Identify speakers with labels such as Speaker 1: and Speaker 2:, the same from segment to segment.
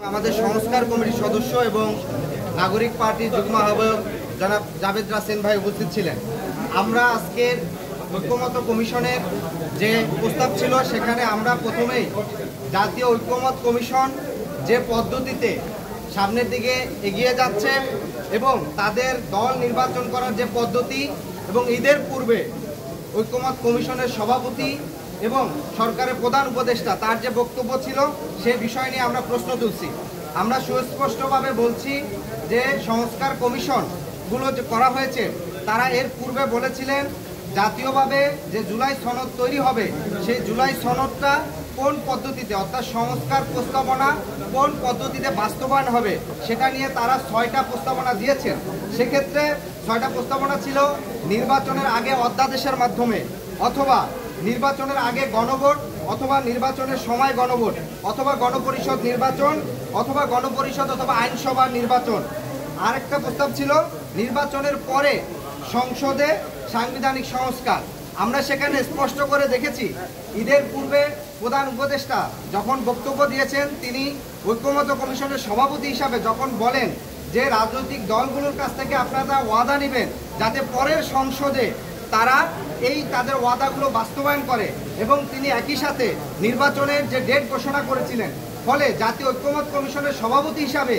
Speaker 1: আমাদের সংস্কার কমিটির সদস্য এবং নাগরিক পার্টির যুগ্ম আহ্বায়ক জনাব জাভেদ রাসেন ভাই উপস্থিত ছিলেন। আমরা আজকের ঐক্যমত্য কমিশনের যে প্রস্তাব ছিল সেখানে আমরা প্রথমেই জাতীয় ঐক্যমত কমিশন যে পদ্ধতিতে সামনের দিকে এগিয়ে যাচ্ছে এবং তাদের দল নির্বাচন করার যে পদ্ধতি এবং ঈদের পূর্বে ঐক্যমত কমিশনের সভাপতি এবং সরকারের প্রধান উপদেষ্টা তার যে বক্তব্য ছিল সে বিষয় নিয়ে আমরা প্রশ্ন তুলছি। আমরা সুস্পষ্টভাবে বলছি যে সংস্কার কমিশনগুলো যে করা হয়েছে তারা এর পূর্বে বলেছিলেন জাতীয়ভাবে যে জুলাই সনদ তৈরি হবে সেই জুলাই সনদটা কোন পদ্ধতিতে অর্থাৎ সংস্কার প্রস্তাবনা কোন পদ্ধতিতে বাস্তবায়ন হবে সেটা নিয়ে তারা 6টা প্রস্তাবনা দিয়েছেন। সেক্ষেত্রে 6টা প্রস্তাবনা ছিল নির্বাচনের আগে অধ্যাদেশের মাধ্যমে, অথবা নির্বাচনের আগে গণভোট, অথবা নির্বাচনের সময় গণভোট, অথবা গণপরিষদ নির্বাচন, অথবা গণপরিষদ অথবা আইনসভার নির্বাচন। আরেকটা প্রস্তাব ছিল নির্বাচনের পরে সংসদে সাংবিধানিক সংস্কার। আমরা সেখানে স্পষ্ট করে দেখেছি ঈদের পূর্বে প্রধান উপদেষ্টা যখন বক্তব্য দিয়েছেন তিনি ঐক্যমত্য কমিশনের সভাপতি হিসাবে যখন বলেন যে রাজনৈতিক দলগুলোর কাছ থেকে আপনারা ওয়াদা নেবেন যাতে পরের সংসদে তারা এই তাদের ওয়াদাগুলো বাস্তবায়ন করে, এবং তিনি একই সাথে নির্বাচনের যে ডেট ঘোষণা করেছিলেন। ফলে জাতীয় ঐক্যমত কমিশনের সভাপতি হিসাবে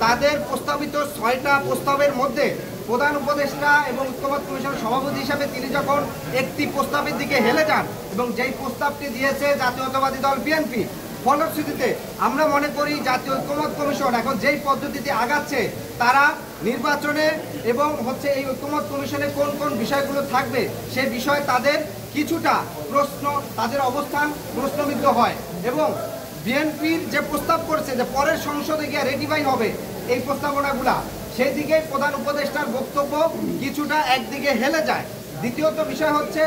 Speaker 1: তাদের প্রস্তাবিত 6টা প্রস্তাবের মধ্যে প্রধান উপদেষ্টা এবং ঐক্যমত কমিশনের সভাপতি হিসাবে তিনি যখন একটি প্রস্তাবের দিকে হেলে যান এবং যেই প্রস্তাবটি দিয়েছে জাতীয়তাবাদী দল বিএনপি, ফলশ্রুতিতে আমরা মনে করি জাতীয় ঐক্যমত কমিশন এখন যেই পদ্ধতিতে আগাচ্ছে তারা নির্বাচনে এবং এই ঐক্যমত কমিশনে কোন কোন বিষয়গুলো থাকবে সে বিষয়ে তাদের কিছুটা প্রশ্ন, তাদের অবস্থান প্রশ্নবিদ্ধ হয়। এবং বিএনপির যে প্রস্তাব করেছে যে পরের সংসদে গিয়ে রেটিফাই হবে এই প্রস্তাবনাগুলা, সেই দিকে প্রধান উপদেষ্টার বক্তব্য কিছুটা একদিকে হেলে যায়। দ্বিতীয়ত বিষয় হচ্ছে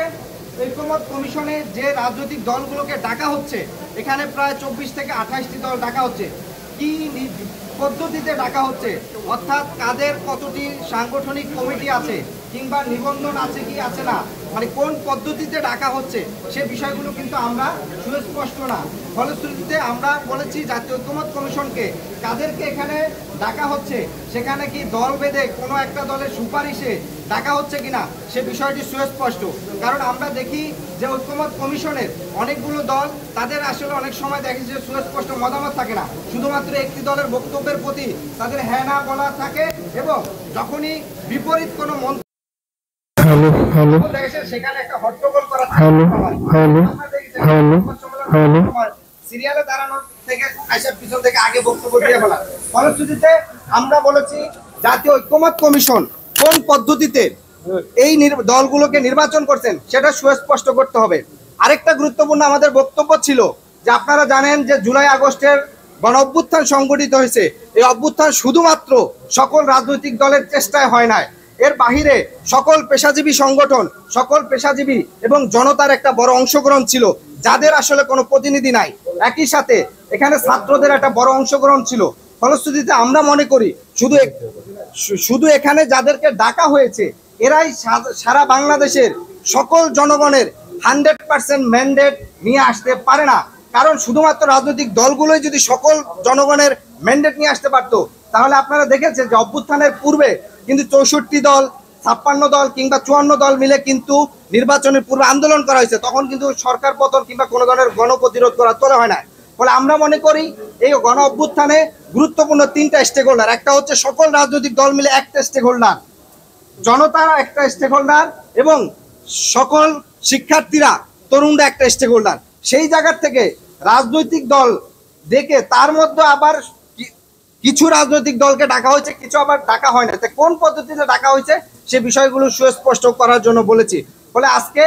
Speaker 1: ঐক্যমত কমিশনে যে রাজনৈতিক দলগুলোকে ডাকা হচ্ছে, এখানে প্রায় 24 থেকে 28টি দল ডাকা হচ্ছে। কি পদ্ধতিতে ডাকা হচ্ছে, অর্থাৎ কাদের কতটি সাংগঠনিক কমিটি আছে কিংবা নিবন্ধন আছে কি আছে না, মানে কোন পদ্ধতিতে ডাকা হচ্ছে সে বিষয়গুলো কিন্তু আমরা সুস্পষ্ট না। ফলশ্রুতিতে আমরা বলেছি জাতীয় ঐক্যমত কমিশনকে কাদেরকে এখানে ডাকা হচ্ছে সেখানে কি দল বেঁধে কোনো একটা দলের সুপারিশে ডাকা হচ্ছে কিনা সে বিষয়টি সুস্পষ্ট। কারণ আমরা দেখি যে ঐক্যমত কমিশনের অনেকগুলো দল তাদের আসলে অনেক সময় দেখি যে সুস্পষ্ট মতামত থাকে না, শুধুমাত্র একটি দলের বক্তব্যের প্রতি তাদের হ্যাঁ না বলা থাকে, এবং যখনই বিপরীত কোনো মন্তব্য সেখানে একটা হট্টগোল করা সিরিয়ালে দাঁড়ানোর থেকে আইসার পিছন থেকে আগে বক্তব্য দিয়ে বলা। ফলশ্রুতিতে আমরা বলেছি জাতীয় ঐক্যমত কমিশন কোন পদ্ধতিতে এই দলগুলোকে নির্বাচন করছেন সেটা সুস্পষ্ট করতে হবে। আরেকটা গুরুত্বপূর্ণ আমাদের বক্তব্য ছিল যে আপনারা জানেন যে জুলাই আগস্টের গণ অভ্যুত্থান সংগঠিত হয়েছে, এই অভ্যুত্থান শুধুমাত্র সকল রাজনৈতিক দলের চেষ্টায় হয় নাই, এর বাহিরে সকল পেশাজীবী সংগঠন, সকল পেশাজীবী এবং জনতার একটা বড় অংশগ্রহণ ছিল যাদের আসলে কোনো প্রতিনিধি নাই। একই সাথে এখানে ছাত্রদের একটা বড় অংশগ্রহণ ছিল। ফলশ্রুতিতে আমরা মনে করি শুধু এখানে যাদেরকে ডাকা হয়েছে এরাই সারা বাংলাদেশের সকল জনগণের 100% ম্যান্ডেট নিয়ে আসতে পারে না। কারণ শুধুমাত্র রাজনৈতিক দলগুলোই যদি সকল জনগণের ম্যান্ডেট নিয়ে আসতে পারতো তাহলে আপনারা দেখেছেন যে অভ্যুত্থানের পূর্বে কিন্তু 64 দল, 56 দল কিংবা 54 দল মিলে কিন্তু নির্বাচনের পূর্বে আন্দোলন করা হয়েছে, তখন কিন্তু সরকার পতন কিংবা কোনো ধরনের গণপ্রতিরোধ তোলা হয় না। ফলে আমরা মনে করি এই গণ অভ্যুত্থানে গুরুত্বপূর্ণ 3টা স্টেক হোল্ডার, একটা হচ্ছে সকল রাজনৈতিক দল মিলে একটা স্টেক হোল্ডার, জনতা একটা স্টেক হোল্ডার, এবং সকল শিক্ষার্থীরা তরুণরা একটা স্টেক হোল্ডার। সেই জায়গার থেকে রাজনৈতিক দল দেখে তার মধ্যে আবার কিছু রাজনৈতিক দলকে ডাকা হয়েছে, কিছু আবার ডাকা হয় না। কোন পদ্ধতিতে ডাকা হয়েছে সে বিষয়গুলো সুস্পষ্ট করার জন্য বলেছি। ফলে আজকে